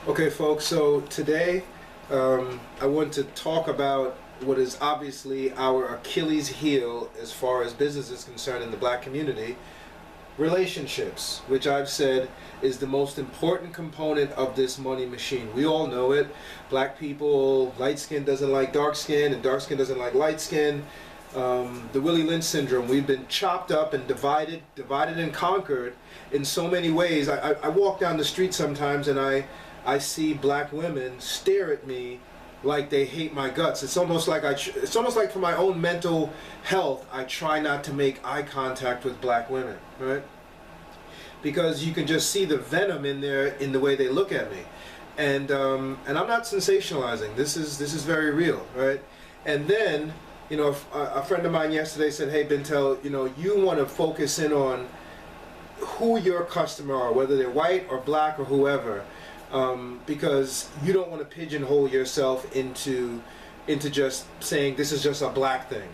Okay, folks, so today I want to talk about what is obviously our Achilles heel as far as business is concerned in the black community, relationships, which I've said is the most important component of this money machine. We all know it. Black people, light skin doesn't like dark skin, and dark skin doesn't like light skin. The Willie Lynch syndrome, we've been chopped up and divided and conquered in so many ways. I walk down the street sometimes and I see black women stare at me like they hate my guts. It's almost like it's almost like for my own mental health, I try not to make eye contact with black women, right? Because you can just see the venom in the way they look at me, and I'm not sensationalizing. This is very real, right? And then, you know, a friend of mine yesterday said, "Hey, Bintel, you know, you want to focus in on who your customer are, whether they're white or black or whoever." Because you don't want to pigeonhole yourself into just saying this is just a black thing,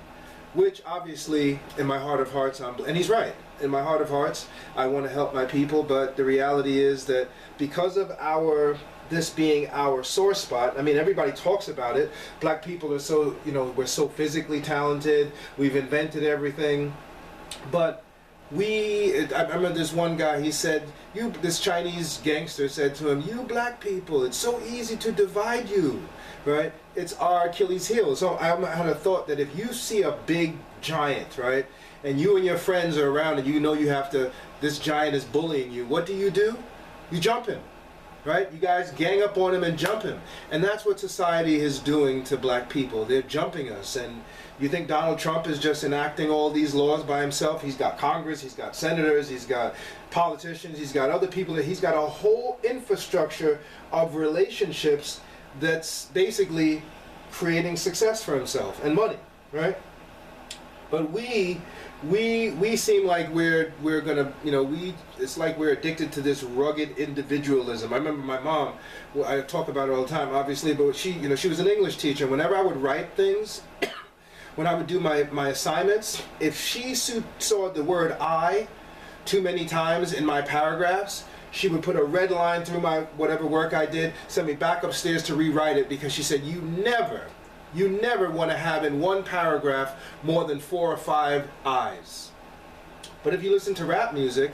which obviously in my heart of hearts, and he's right, in my heart of hearts I want to help my people, but the reality is that because of this being our sore spot, I mean, everybody talks about it. Black people are so, you know, we're so physically talented, we've invented everything, but I remember this one guy, he said, this Chinese gangster said to him, "You black people, it's so easy to divide you," right? It's our Achilles heel. So I had a thought that if you see a big giant, right, and you and your friends are around and you know this giant is bullying you, what do? You jump him, right? You guys gang up on him and jump him. And that's what society is doing to black people. They're jumping us. And you think Donald Trump is just enacting all these laws by himself? He's got Congress, he's got senators, he's got politicians, he's got other people. He's got a whole infrastructure of relationships that's basically creating success for himself and money, right? But we seem like we're gonna, you know, it's like we're addicted to this rugged individualism. I remember my mom, well, I talk about it all the time, obviously, but she was an English teacher. Whenever I would write things, when I would do my assignments, if she saw the word "I" too many times in my paragraphs, she would put a red line through my whatever work I did, send me back upstairs to rewrite it, because she said, you never want to have in one paragraph more than 4 or 5 I's. But if you listen to rap music,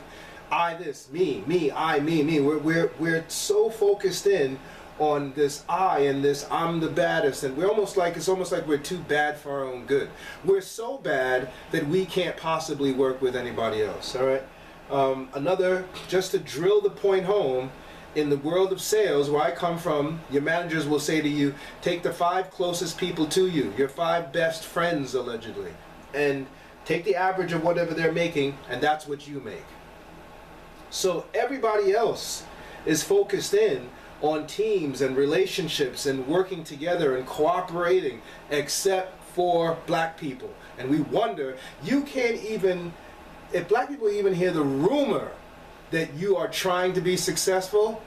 I this, me, I, me. We're so focused in on this I and this I'm the baddest, and it's almost like we're too bad for our own good. We're so bad that we can't possibly work with anybody else. All right. Just to drill the point home. In the world of sales, where I come from, your managers will say to you, take the 5 closest people to you, your 5 best friends, allegedly, and take the average of whatever they're making, and that's what you make. So everybody else is focused in on teams and relationships and working together and cooperating, except for black people. And we wonder, if black people even hear the rumor that you are trying to be successful,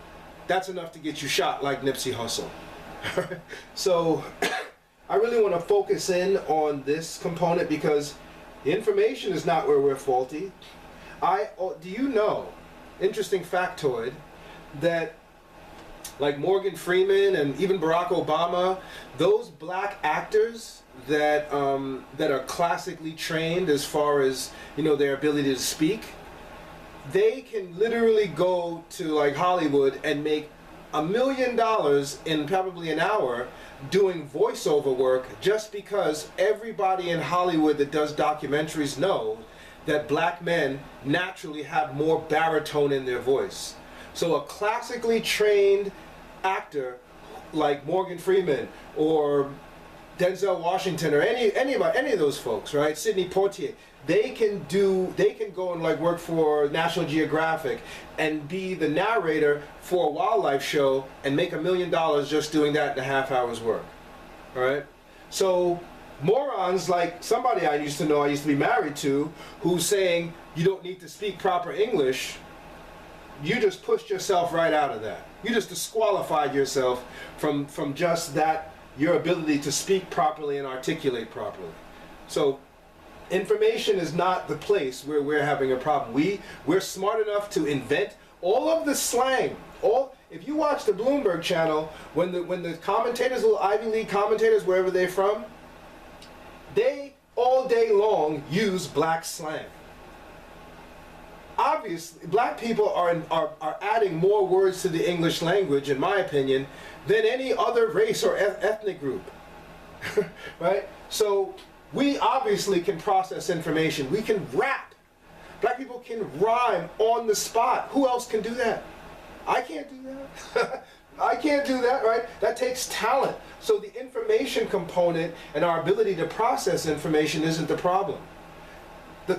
that's enough to get you shot like Nipsey Hussle. So I really want to focus in on this component, because the information is not where we're faulty. Do you know, interesting factoid, that like Morgan Freeman and even Barack Obama, those black actors that are classically trained as far as, you know, their ability to speak, they can literally go to like Hollywood and make $1 million in probably an hour doing voiceover work, just because everybody in Hollywood that does documentaries know that black men naturally have more baritone in their voice. So a classically trained actor like Morgan Freeman or Denzel Washington or any of those folks, right? Sidney Poitier, they can go and like work for National Geographic and be the narrator for a wildlife show and make $1 million just doing that in a half hour's work. All right? So morons like somebody I used to be married to, who's saying you don't need to speak proper English, you just pushed yourself right out of that. You just disqualified yourself from just that, your ability to speak properly and articulate properly. So information is not the place where we're having a problem. We're smart enough to invent all of the slang. if you watch the Bloomberg channel, when the commentators, little Ivy League commentators, wherever they're from, they all day long use black slang. Obviously, black people are adding more words to the English language, in my opinion, than any other race or ethnic group. Right? So we obviously can process information. We can rap. Black people can rhyme on the spot. Who else can do that? I can't do that. I can't do that, right? That takes talent. So the information component and our ability to process information isn't the problem.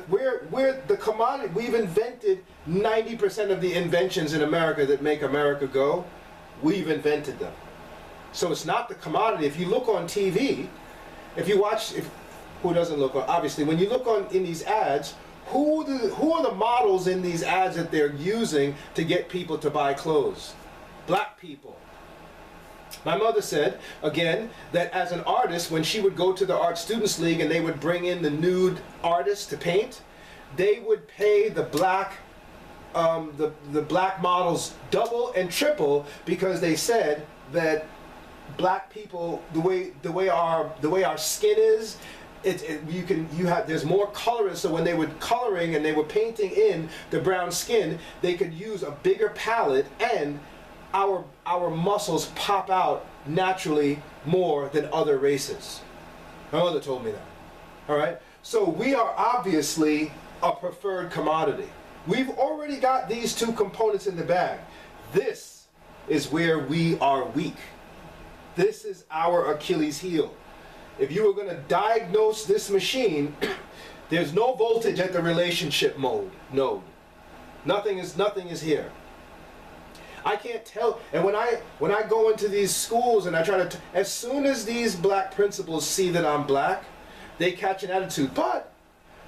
We're the commodity. We've invented 90% of the inventions in America that make America go. We've invented them. So it's not the commodity. If you look on TV, if you watch, who doesn't look on, obviously, when you look in these ads, who are the models in these ads that they're using to get people to buy clothes? Black people. My mother said, again, that as an artist, when she would go to the Art Students League and they would bring in the nude artists to paint, they would pay the black black models double and triple because they said that black people, the way our skin is, there's more color, so when they were coloring and they were painting in the brown skin, they could use a bigger palette, and our muscles pop out naturally more than other races. My mother told me that. All right? So we are obviously a preferred commodity. We've already got these two components in the bag. This is where we are weak. This is our Achilles heel. If you were going to diagnose this machine, there's no voltage at the relationship node. Nothing is here. I can't tell. And when I go into these schools and I try to, as soon as these black principals see that I'm black, they catch an attitude. But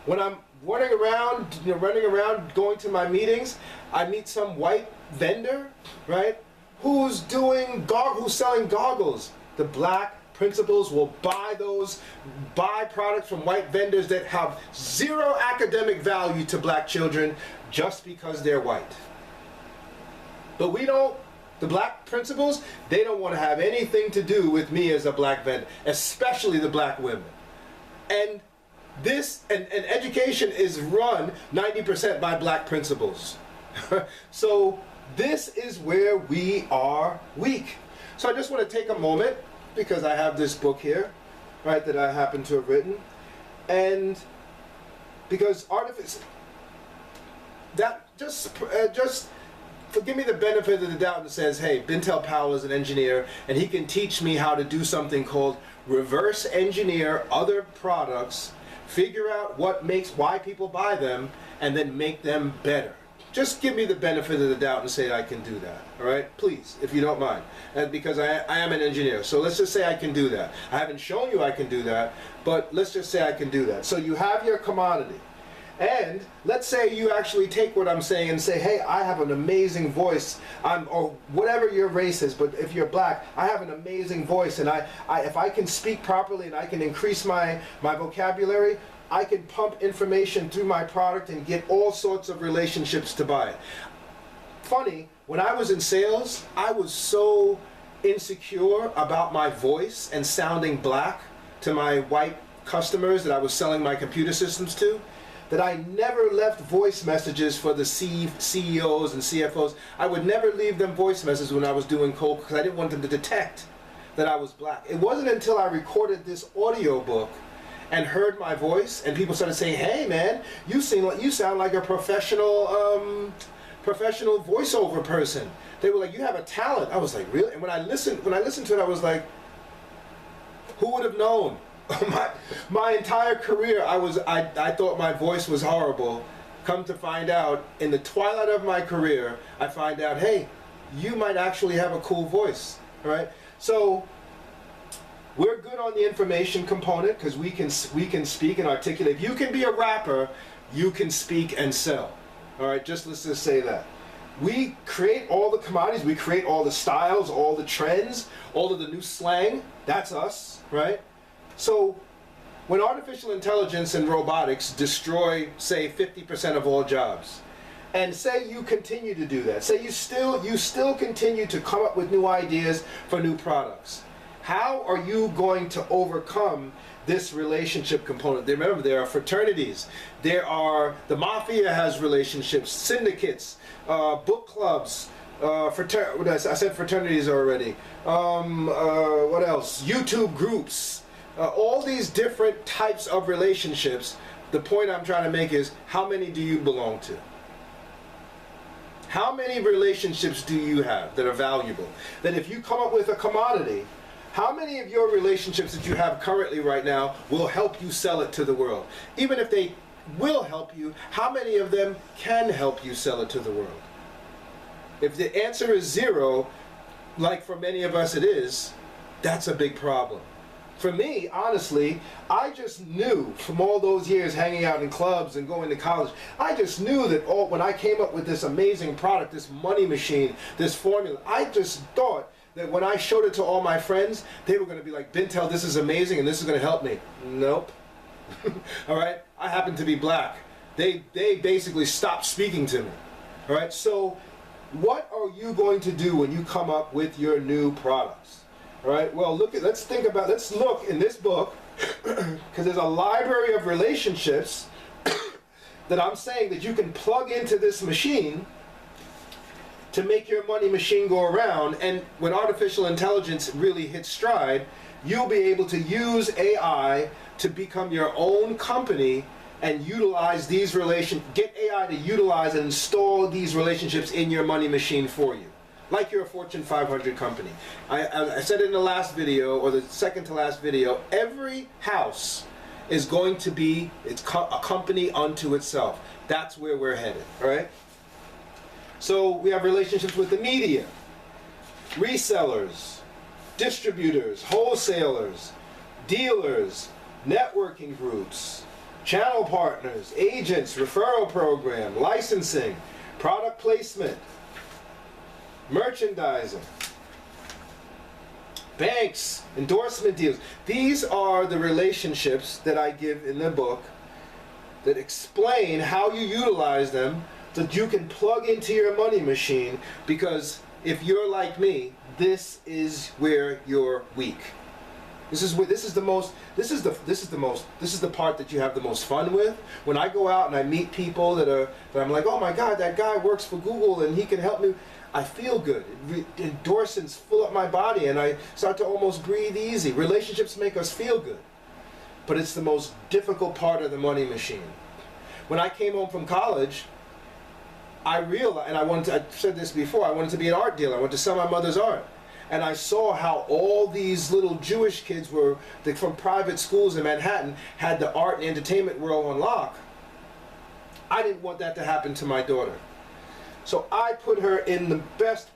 when I'm running around, going to my meetings, I meet some white vendor, right, who's selling goggles. The black principals will buy products from white vendors that have zero academic value to black children just because they're white. But the black principals, they don't want to have anything to do with me as a black vendor, especially the black women. And education is run 90% by black principals. So this is where we are weak. So I just want to take a moment, because I have this book here, right, that I happen to have written, and because give me the benefit of the doubt and says, hey, Bintel Powell is an engineer and he can teach me how to do something called reverse engineer other products, figure out why people buy them, and then make them better. Just give me the benefit of the doubt and say I can do that, all right? Please, if you don't mind. And because I am an engineer, so let's just say I can do that. I haven't shown you I can do that, but let's just say I can do that. So you have your commodity. And let's say you actually take what I'm saying and say, hey, I have an amazing voice, or whatever your race is, but if you're black, I have an amazing voice, and if I can speak properly and I can increase my vocabulary, I can pump information through my product and get all sorts of relationships to buy it. Funny, when I was in sales, I was so insecure about my voice and sounding black to my white customers that I was selling my computer systems to, that I never left voice messages for the CEOs and CFOs. I would never leave them voice messages when I was doing cold, because I didn't want them to detect that I was black. It wasn't until I recorded this audio book and heard my voice, and people started saying, hey man, you sound like a professional voiceover person. They were like, you have a talent. I was like, really? And when I listened to it, I was like, who would have known? my entire career, I thought my voice was horrible. Come to find out, in the twilight of my career, I find out, hey, you might actually have a cool voice, right? So we're good on the information component because we can speak and articulate. If you can be a rapper, you can speak and sell. All right, let's just say that. We create all the commodities, we create all the styles, all the trends, all of the new slang. That's us, right? So when artificial intelligence and robotics destroy, say, 50% of all jobs, And say you continue to do that. Say you still continue to come up with new ideas for new products. How are you going to overcome this relationship component? Remember, there are fraternities. The mafia has relationships, syndicates, book clubs. I said fraternities already. What else? YouTube groups. All these different types of relationships. The point I'm trying to make is, how many do you belong to? How many relationships do you have that are valuable? That if you come up with a commodity, how many of your relationships that you have currently right now will help you sell it to the world? Even if they will help you, how many of them can help you sell it to the world? If the answer is 0, like for many of us it is, that's a big problem. For me, honestly, I just knew from all those years hanging out in clubs and going to college, I just knew that when I came up with this amazing product, this money machine, this formula, I just thought that when I showed it to all my friends, they were going to be like, Bintel, this is amazing and this is going to help me. Nope. All right? I happen to be black. They basically stopped speaking to me. All right? So what are you going to do when you come up with your new products? All right, well, let's look in this book, because there's a library of relationships that I'm saying that you can plug into this machine to make your money machine go around. And when artificial intelligence really hits stride, you'll be able to use AI to become your own company and utilize these get AI to utilize and install these relationships in your money machine for you. Like you're a Fortune 500 company. I said it in the last video, or the second to last video, every house is going to be a company unto itself. That's where we're headed, all right? So we have relationships with the media, resellers, distributors, wholesalers, dealers, networking groups, channel partners, agents, referral program, licensing, product placement, merchandising, banks, endorsement deals. These are the relationships that I give in the book that explain how you utilize them, that you can plug into your money machine, because if you're like me, this is where you're weak. This is the part that you have the most fun with. When I go out and I meet people that I'm like, oh my God, that guy works for Google and he can help me. I feel good. Endorphins fill up my body and I start to almost breathe easy. Relationships make us feel good. But it's the most difficult part of the money machine. When I came home from college, I realized, and I said this before, I wanted to be an art dealer. I wanted to sell my mother's art. And I saw how all these little Jewish kids from private schools in Manhattan had the art and entertainment world on lock. I didn't want that to happen to my daughter. So I put her in the best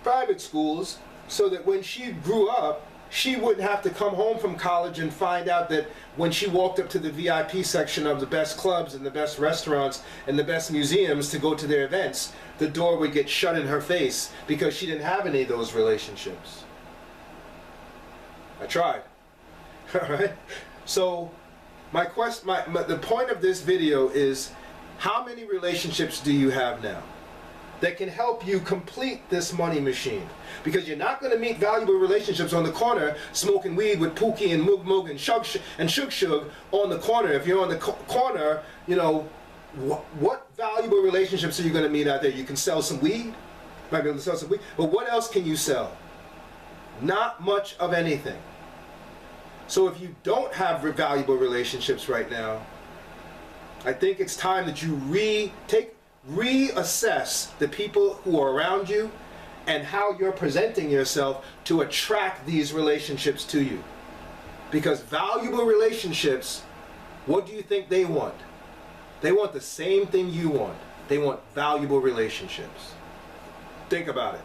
private schools so that when she grew up, she wouldn't have to come home from college and find out that when she walked up to the VIP section of the best clubs and the best restaurants and the best museums to go to their events, the door would get shut in her face because she didn't have any of those relationships. I tried. All right? So the point of this video is, how many relationships do you have now that can help you complete this money machine? Because you're not going to meet valuable relationships on the corner smoking weed with Pookie and Moog Moog and Shug Shug on the corner. If you're on the corner, you know, what valuable relationships are you going to meet out there? You can sell some weed, might be able to sell some weed, but what else can you sell? Not much of anything. So if you don't have valuable relationships right now, I think it's time that you reassess the people who are around you and how you're presenting yourself to attract these relationships to you. Because valuable relationships, what do you think they want? They want the same thing you want. They want valuable relationships. Think about it.